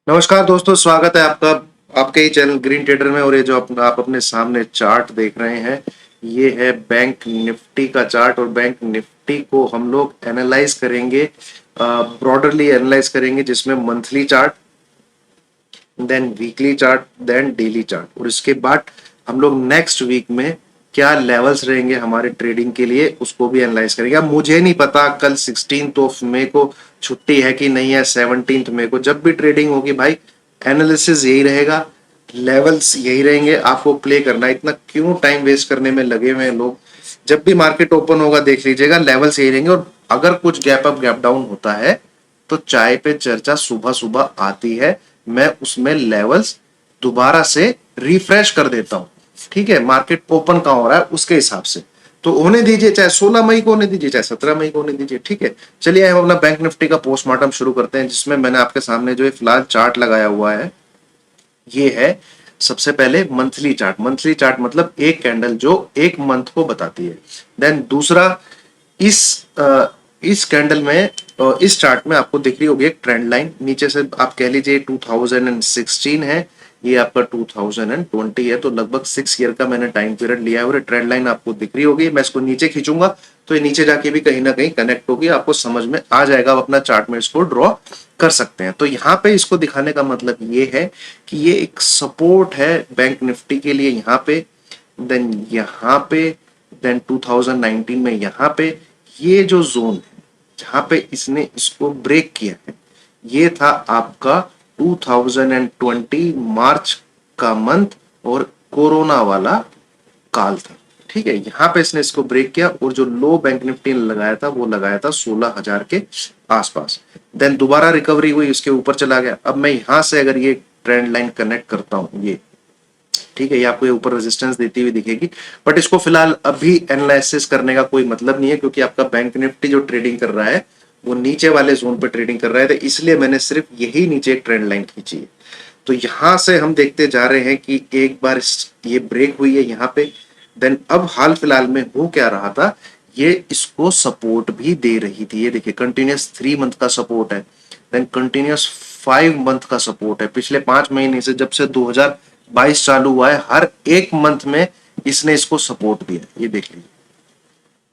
नमस्कार दोस्तों, स्वागत है आपका आपके ही चैनल ग्रीन ट्रेडर में। और ये जो आप अपने सामने चार्ट देख रहे हैं, ये है बैंक निफ्टी का चार्ट। और बैंक निफ्टी को हम लोग एनालाइज करेंगे, ब्रॉडरली एनालाइज करेंगे, जिसमें monthly chart, then weekly chart, then daily chart. और इसके बाद हम लोग नेक्स्ट वीक में क्या लेवल्स रहेंगे हमारे ट्रेडिंग के लिए, उसको भी एनालाइज करेंगे। अब मुझे नहीं पता कल 16 ऑफ मई को छुट्टी है कि नहीं है, 17 मई को। जब भी ट्रेडिंग होगी भाई, एनालिसिस यही रहेगा, लेवल्स यही रहेंगे, आपको प्ले करना है। इतना क्यों टाइम वेस्ट करने में लगे हुए हैं लोग। जब भी मार्केट ओपन होगा देख लीजिएगा, लेवल्स यही रहेंगे। और अगर कुछ गैप अप गैप डाउन होता है तो चाय पे चर्चा सुबह सुबह आती है, मैं उसमें लेवल्स दोबारा से रिफ्रेश कर देता हूं। ठीक है, मार्केट ओपन कहां हो रहा है उसके हिसाब से तो होने दीजिए, चाहे 16 मई को होने दीजिए, चाहे 17 मई को होने दीजिए। ठीक है, चलिए हम अपना बैंक निफ्टी का पोस्टमार्टम शुरू करते हैं, जिसमें मैंने आपके सामने जो फिलहाल चार्ट लगाया हुआ है, ये है सबसे पहले मंथली चार्ट। मंथली चार्ट मतलब एक कैंडल जो एक मंथ को बताती है। देन दूसरा, इस इस कैंडल में, इस चार्ट में आपको दिख रही होगी एक ट्रेंड लाइन। नीचे से आप कह लीजिए 2016 है, ये आपका 2020 है, तो लगभग 6 ईयर का मैंने टाइम पीरियड लिया है। और ट्रेंड लाइन आपको दिख रही होगी। मैं इसको नीचे खींचूंगा तो ये नीचे जाके भी कहीं ना कहीं कनेक्ट होगी, आपको समझ में आ जाएगा। आप अपना चार्ट में इसको ड्रॉ कर सकते हैं। तो यहाँ पे इसको दिखाने का मतलब ये है कि ये एक सपोर्ट है बैंक निफ्टी के लिए यहाँ पे, देन यहाँ पे, देन 2019 में यहाँ पे। ये जो जोन है जहां पे इसने इसको ब्रेक किया है, ये था आपका 2020 मार्च का मंथ, और कोरोना वाला काल था। ठीक है, यहां पे इसने इसको ब्रेक किया, और जो लो बैंक निफ्टी ने लगाया था वो लगाया था 16,000 के आसपास। देन दोबारा रिकवरी हुई, उसके ऊपर चला गया। अब मैं यहां से अगर ये ट्रेंड लाइन कनेक्ट करता हूं, ये ठीक है, ये आपको ये ऊपर रेजिस्टेंस देती हुई दिखेगी। बट इसको फिलहाल अभी एनालिसिस करने का कोई मतलब नहीं है, क्योंकि आपका बैंक निफ्टी जो ट्रेडिंग कर रहा है वो नीचे वाले जोन पे ट्रेडिंग कर रहा है, तो इसलिए मैंने सिर्फ यही नीचे एक ट्रेंड लाइन खींची है। तो यहां से हम देखते जा रहे हैं कि एक बार ये ब्रेक हुई है यहाँ पे। देन अब हाल फिलहाल में हो क्या रहा था, ये इसको सपोर्ट भी दे रही थी। ये देखिए, कंटिन्यूस 3 मंथ का सपोर्ट है, देन कंटिन्यूस 5 मंथ का सपोर्ट है। पिछले 5 महीने से, जब से 2022 चालू हुआ है, हर एक मंथ में इसने इसको सपोर्ट दिया, ये देख लीजिए।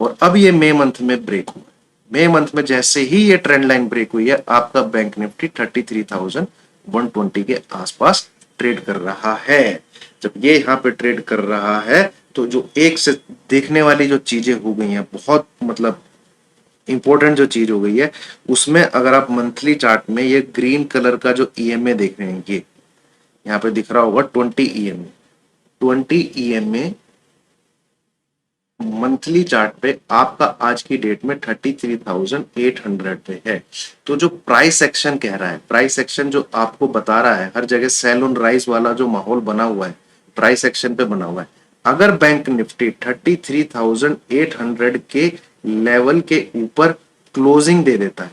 और अब ये मई मंथ में ब्रेक हुआ। मई मंथ में जैसे ही ये ट्रेंड लाइन ब्रेक हुई है, आपका बैंक निफ्टी 33,120 के आसपास ट्रेड कर रहा है। जब ये यहाँ पे ट्रेड कर रहा है, तो जो एक से देखने वाली जो चीजें हो गई हैं, बहुत मतलब इंपॉर्टेंट जो चीज हो गई है, उसमें अगर आप मंथली चार्ट में ये ग्रीन कलर का जो ईएमए देख रहे हैं, ये यहाँ पे दिख रहा होगा 20 ईएमए। 20 ईएमए मंथली चार्ट पे आपका आज की डेट में 33,800 पे है। तो जो प्राइस एक्शन कह रहा है, प्राइस एक्शन जो आपको बता रहा है, हर जगह सेल ऑन राइज वाला जो माहौल बना हुआ है, प्राइस एक्शन पे बना हुआ है। अगर बैंक निफ्टी 33,800 के लेवल के ऊपर क्लोजिंग दे देता है,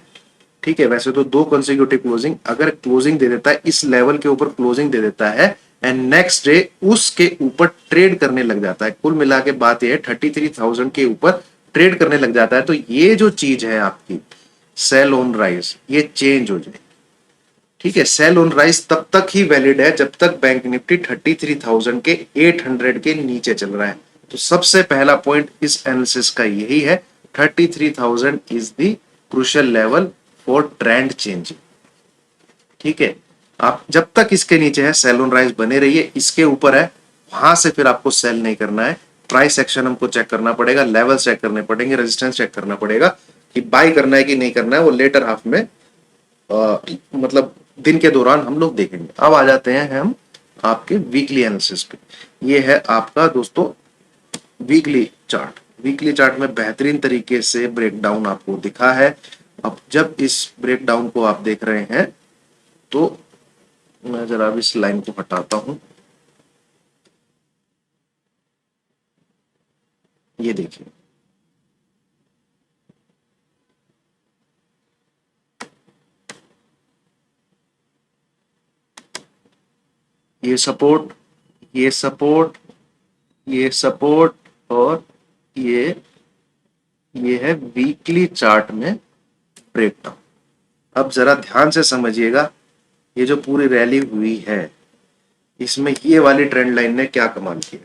ठीक है, वैसे तो 2 कंसेक्यूटिव क्लोजिंग, अगर क्लोजिंग दे देता है, इस लेवल के ऊपर क्लोजिंग दे देता है, एंड नेक्स्ट डे उसके ऊपर ट्रेड करने लग जाता है, कुल मिला के बात यह है 33,000 के ऊपर ट्रेड करने लग जाता है, तो ये जो चीज है आपकी सेल ऑन राइज, ये चेंज हो जाए। ठीक है, सेल ऑन राइज तब तक ही वैलिड है जब तक बैंक निफ्टी 33,800 के नीचे चल रहा है। तो सबसे पहला पॉइंट इस एनालिसिस का यही है, 33,000 is the crucial level for trend changing. ठीक है, आप जब तक इसके नीचे है सेल ऑन राइज बने रहिए, इसके ऊपर है वहां से फिर आपको सेल नहीं करना है। प्राइस एक्शन हमको चेक करना पड़ेगा, लेवल चेक करने पड़ेंगे, रेजिस्टेंस चेक करना पड़ेगा कि बाय करना है कि नहीं करना है, वो लेटर हाफ में मतलब दिन के दौरान हम लोग देखेंगे। अब आ जाते हैं हम आपके वीकली एनालिसिस पे। ये है आपका दोस्तों वीकली चार्ट। वीकली चार्ट में बेहतरीन तरीके से ब्रेकडाउन आपको दिखा है। अब जब इस ब्रेकडाउन को आप देख रहे हैं, तो मैं जरा इस लाइन को हटाता हूं। ये देखिए, ये सपोर्ट, ये सपोर्ट, ये सपोर्ट, और ये है वीकली चार्ट में ब्रेकडाउन। अब जरा ध्यान से समझिएगा, ये जो पूरी रैली हुई है, इसमें ये वाली ट्रेंड लाइन ने क्या कमाल किया।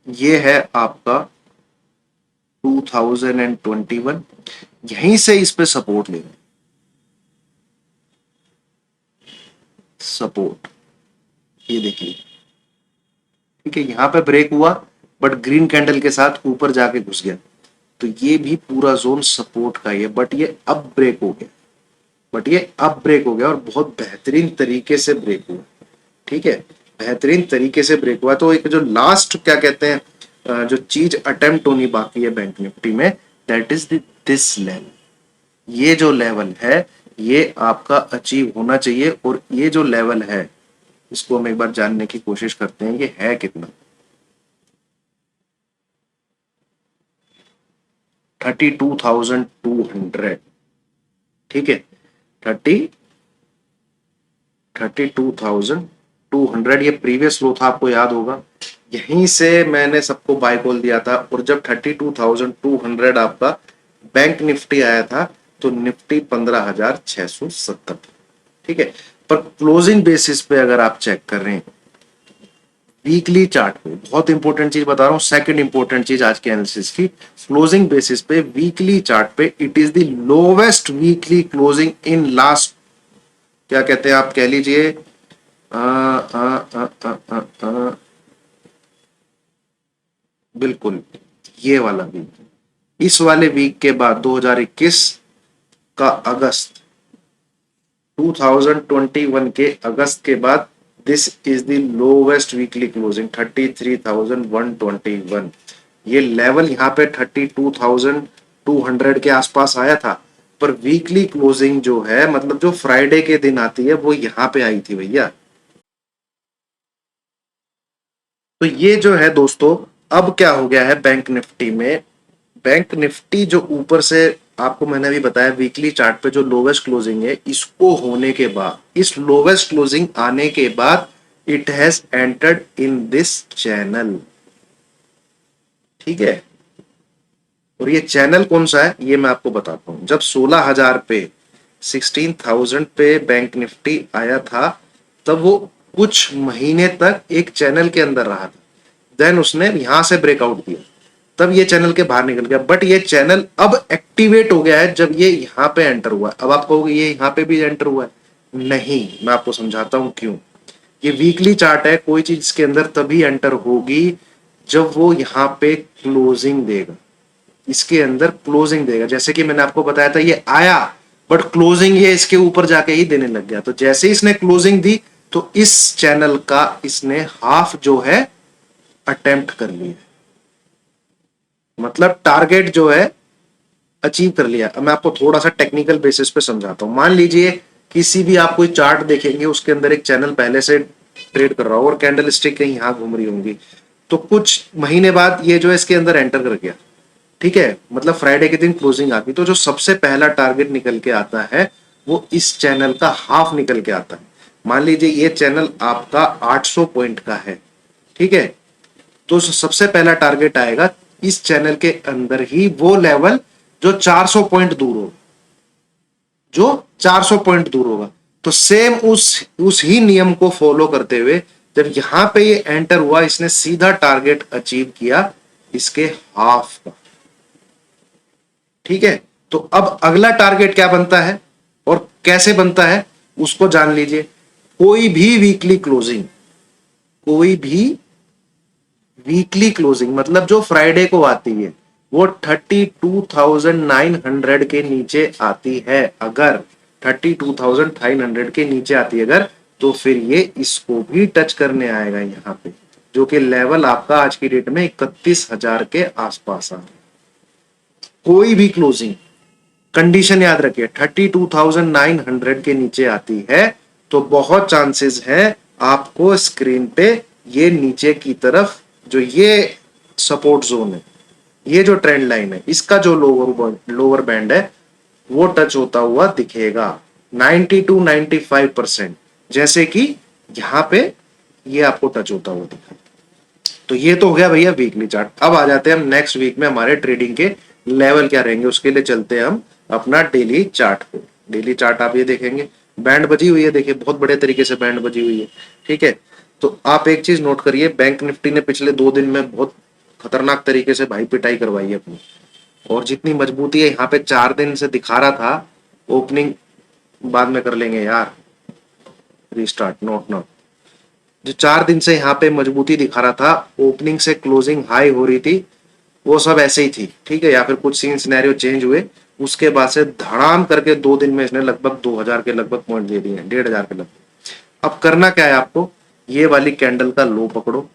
ये है आपका 2021, यहीं से इस पे सपोर्ट ले रहे, सपोर्ट ये देखिए, ठीक है, यहां पे ब्रेक हुआ बट ग्रीन कैंडल के साथ ऊपर जाके घुस गया, तो ये भी पूरा जोन सपोर्ट का ही है, बट ये अब ब्रेक हो गया, और बहुत बेहतरीन तरीके से ब्रेक हुआ, ठीक है, बेहतरीन तरीके से ब्रेक हुआ। तो एक जो लास्ट क्या कहते हैं, जो चीज अटेम्प्ट होनी बाकी है बैंक निफ्टी में, दैट इज दिस लेवल, ये जो लेवल है ये आपका अचीव होना चाहिए, और ये जो लेवल है इसको हम एक बार जानने की कोशिश करते हैं, ये है कितना, 32,200, ठीक है, 32,200, ये प्रीवियस लो था, आपको याद होगा, यहीं से मैंने सबको बाय कॉल दिया था, और जब 32,200 आपका बैंक निफ्टी आया था तो निफ्टी 15,670, ठीक है, पर क्लोजिंग बेसिस पे अगर आप चेक कर रहे हैं वीकली चार्ट पे, बहुत इंपॉर्टेंट चीज बता रहा हूं, सेकंड इंपॉर्टेंट चीज आज के एनालिसिस की, क्लोजिंग बेसिस पे वीकली चार्ट पे it is the lowest weekly closing in last, क्या कहते हैं आप कह लीजिए, बिल्कुल ये वाला वीक, इस वाले वीक के बाद 2021 का अगस्त, 2021 के अगस्त के बाद this is the lowest weekly closing 33,121, ये लेवल यहाँ पे 32,200 के आसपास आया था, पर वीकली क्लोजिंग जो है, मतलब जो फ्राइडे के दिन आती है, वो यहाँ पे आई थी भैया। तो ये जो है दोस्तों, अब क्या हो गया है बैंक निफ्टी में, बैंक निफ्टी जो ऊपर से आपको मैंने अभी बताया वीकली चार्ट पे जो लोवेस्ट क्लोजिंग है, इसको होने के बाद, इस लोवेस्ट क्लोजिंग आने के बाद it has entered in this channel, ठीक है, और ये चैनल कौन सा है ये मैं आपको बताता हूं। जब 16,000 पे 16,000 पे बैंक निफ्टी आया था, तब वो कुछ महीने तक एक चैनल के अंदर रहा था, देन उसने यहां से ब्रेकआउट किया, तब ये चैनल के बाहर निकल गया, बट ये चैनल अब एक्टिवेट हो गया है जब ये यहां पे एंटर हुआ है। अब आप कहोगे ये यहां पे भी एंटर हुआ है, नहीं, मैं आपको समझाता हूं क्यों। ये वीकली चार्ट है, कोई चीज इसके अंदर तभी एंटर होगी जब वो यहां पे क्लोजिंग देगा, इसके अंदर क्लोजिंग देगा, जैसे कि मैंने आपको बताया था ये आया बट क्लोजिंग ये इसके ऊपर जाके ही देने लग गया, तो जैसे ही इसने क्लोजिंग दी तो इस चैनल का इसने हाफ जो है अटेम्प्ट कर लिया, मतलब टारगेट जो है अचीव कर लिया। अब मैं आपको थोड़ा सा टेक्निकल बेसिस पे समझाता हूं। मान लीजिए किसी भी आप कोई चार्ट देखेंगे, उसके अंदर एक चैनल पहले से ट्रेड कर रहा हो और कैंडल स्टिक कहीं यहां घूम रही होंगी, तो कुछ महीने बाद ये जो है इसके अंदर एंटर कर गया, ठीक है, मतलब फ्राइडे के दिन क्लोजिंग आती, तो जो सबसे पहला टारगेट निकल के आता है वो इस चैनल का हाफ निकल के आता है। मान लीजिए ये चैनल आपका 800 पॉइंट का है, ठीक है, तो सबसे पहला टारगेट आएगा इस चैनल के अंदर ही वो लेवल जो 400 पॉइंट दूर होगा, जो 400 पॉइंट दूर होगा। तो सेम उस ही नियम को फॉलो करते हुए जब यहां पे ये एंटर हुआ, इसने सीधा टारगेट अचीव किया इसके हाफ का, ठीक है। तो अब अगला टारगेट क्या बनता है और कैसे बनता है उसको जान लीजिए। कोई भी वीकली क्लोजिंग, कोई भी वीकली क्लोजिंग मतलब जो फ्राइडे को आती है, वो 32,900 के नीचे आती है, अगर 32,900 के नीचे आती है अगर, तो फिर ये इसको भी टच करने आएगा यहां पे, जो कि लेवल आपका आज की डेट में 31,000 के आसपास आ रहा है। कोई भी क्लोजिंग, कंडीशन याद रखिए, 32,900 के नीचे आती है तो बहुत चांसेस है आपको स्क्रीन पे ये नीचे की तरफ जो ये सपोर्ट जोन है, ये जो ट्रेंड लाइन है, इसका जो लोअर बैंड है वो टच होता हुआ दिखेगा 90 to 95%, जैसे कि यहां पे ये आपको टच होता हुआ दिखा। तो ये तो हो गया भैया वीकली चार्ट। अब आ जाते हैं हम नेक्स्ट वीक में हमारे ट्रेडिंग के लेवल क्या रहेंगे, उसके लिए चलते हैं हम अपना डेली चार्ट पे। डेली चार्ट आप ये देखेंगे, बैंड बजी हुई है, देखिए बहुत बड़े तरीके से बैंड बजी हुई है, ठीक है। तो आप एक चीज नोट करिए, बैंक निफ्टी ने पिछले 2 दिन में बहुत खतरनाक तरीके से भाई पिटाई करवाई है अपनी, और जितनी मजबूती है यहाँ पे 4 दिन से दिखा रहा था, ओपनिंग बाद में कर लेंगे यार, रीस्टार्ट नोट नाउ। जो 4 दिन से यहाँ पे मजबूती दिखा रहा था, ओपनिंग से क्लोजिंग हाई हो रही थी, वो सब ऐसे ही थी, ठीक है। या फिर कुछ सीन सिनेरियो चेंज हुए, उसके बाद से धड़ाम करके 2 दिन में इसने लगभग 2000 के लगभग पॉइंट दे दिए, 1500 के लगभग। अब करना क्या है आपको, ये वाली कैंडल का लो पकड़ो,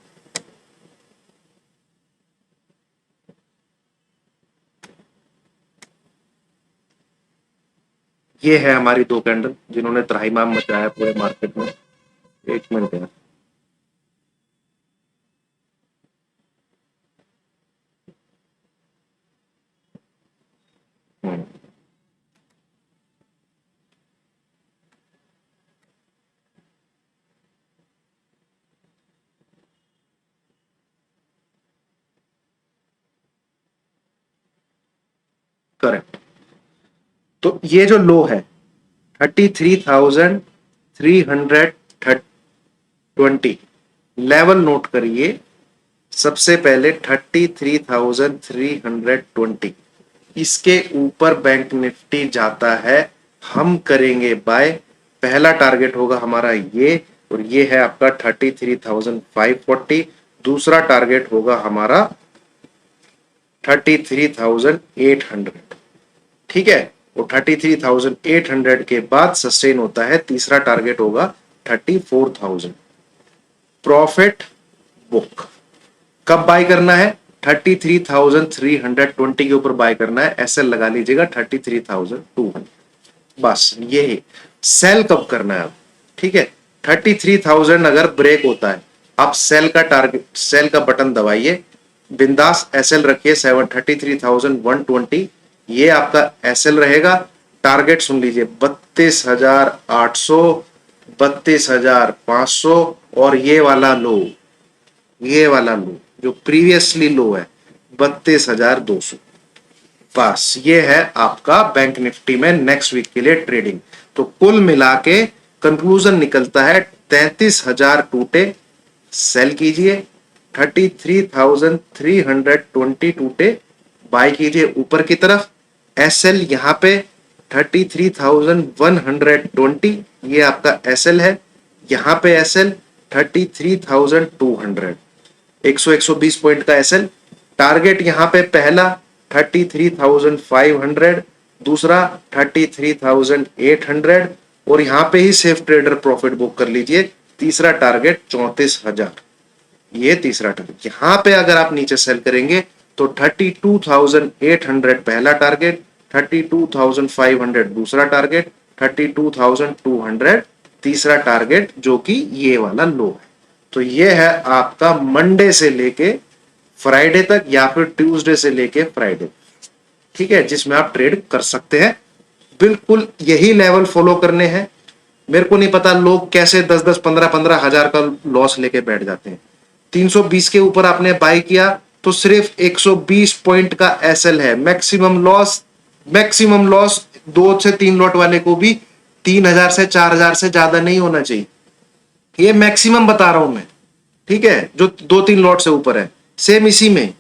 ये है हमारी 2 कैंडल जिन्होंने त्राहिमाम मचाया पूरे मार्केट में। एक मिनट है, करेक्ट। तो ये जो लो है 33,320 लेवल नोट करिए। सबसे पहले 33,320, इसके ऊपर बैंक निफ्टी जाता है, हम करेंगे बाय। पहला टारगेट होगा हमारा ये, और ये है आपका 33,540। दूसरा टारगेट होगा हमारा 33,800, ठीक है। और 33,800 के बाद सस्टेन होता है, तीसरा टारगेट होगा 34,000। प्रॉफिट बुक कब बाय करना है, 33,320 के ऊपर बाय करना है, एसएल लगा लीजिएगा 33,200, बस ये ही। सेल कब करना है अब, ठीक है। 33,000 अगर ब्रेक होता है, आप सेल का टारगेट, सेल का बटन दबाइए, बिंदास एसएल रखिए 33,120, ये आपका एसएल रहेगा। टारगेट सुन लीजिए 32,800, 32,500, और ये वाला लो, ये वाला लो जो प्रीवियसली लो है 32,200। बस ये है आपका बैंक निफ्टी में नेक्स्ट वीक के लिए ट्रेडिंग। तो कुल मिला के कंक्लूजन निकलता है 33,000 टूटे सेल कीजिए, 33,320 टूटे बाय कीजिए ऊपर की तरफ। एसएल यहाँ पे 33,120, ये आपका एसएल है। यहाँ पे एसएल 33,200, 100-120 पॉइंट का एसएल। टारगेट यहाँ पे पहला 33,500, दूसरा 33,800, और यहाँ पे ही सेफ ट्रेडर प्रॉफिट बुक कर लीजिए। तीसरा टारगेट 34,000, ये तीसरा टारगेट। यहाँ पे अगर आप नीचे सेल करेंगे तो 32,800 पहला टारगेट, 32,500 दूसरा टारगेट, 32,200 तीसरा टारगेट, जो कि ये वाला लो है। तो ये है आपका मंडे से लेके फ्राइडे तक, या फिर ट्यूसडे से लेके फ्राइडे, ठीक है, जिसमें आप ट्रेड कर सकते हैं। बिल्कुल यही लेवल फॉलो करने हैं। मेरे को नहीं पता लोग कैसे 10-10, 15-15 हजार का लॉस लेके बैठ जाते हैं। 320 के ऊपर आपने बाय किया तो सिर्फ 120 पॉइंट का एसएल है। मैक्सिमम लॉस, मैक्सिमम लॉस 2 से 3 लॉट वाले को भी 3,000 से 4,000 से ज्यादा नहीं होना चाहिए। ये मैक्सिमम बता रहा हूं मैं, ठीक है, जो 2-3 लॉट से ऊपर है, सेम इसी में।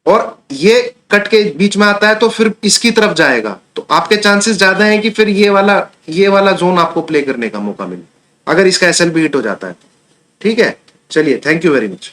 और ये कट के बीच में आता है तो फिर इसकी तरफ जाएगा, तो आपके चांसेस ज्यादा हैं कि फिर ये वाला जोन आपको प्ले करने का मौका मिले, अगर इसका एसएल भी हिट हो जाता है। ठीक है, चलिए, थैंक यू वेरी मच।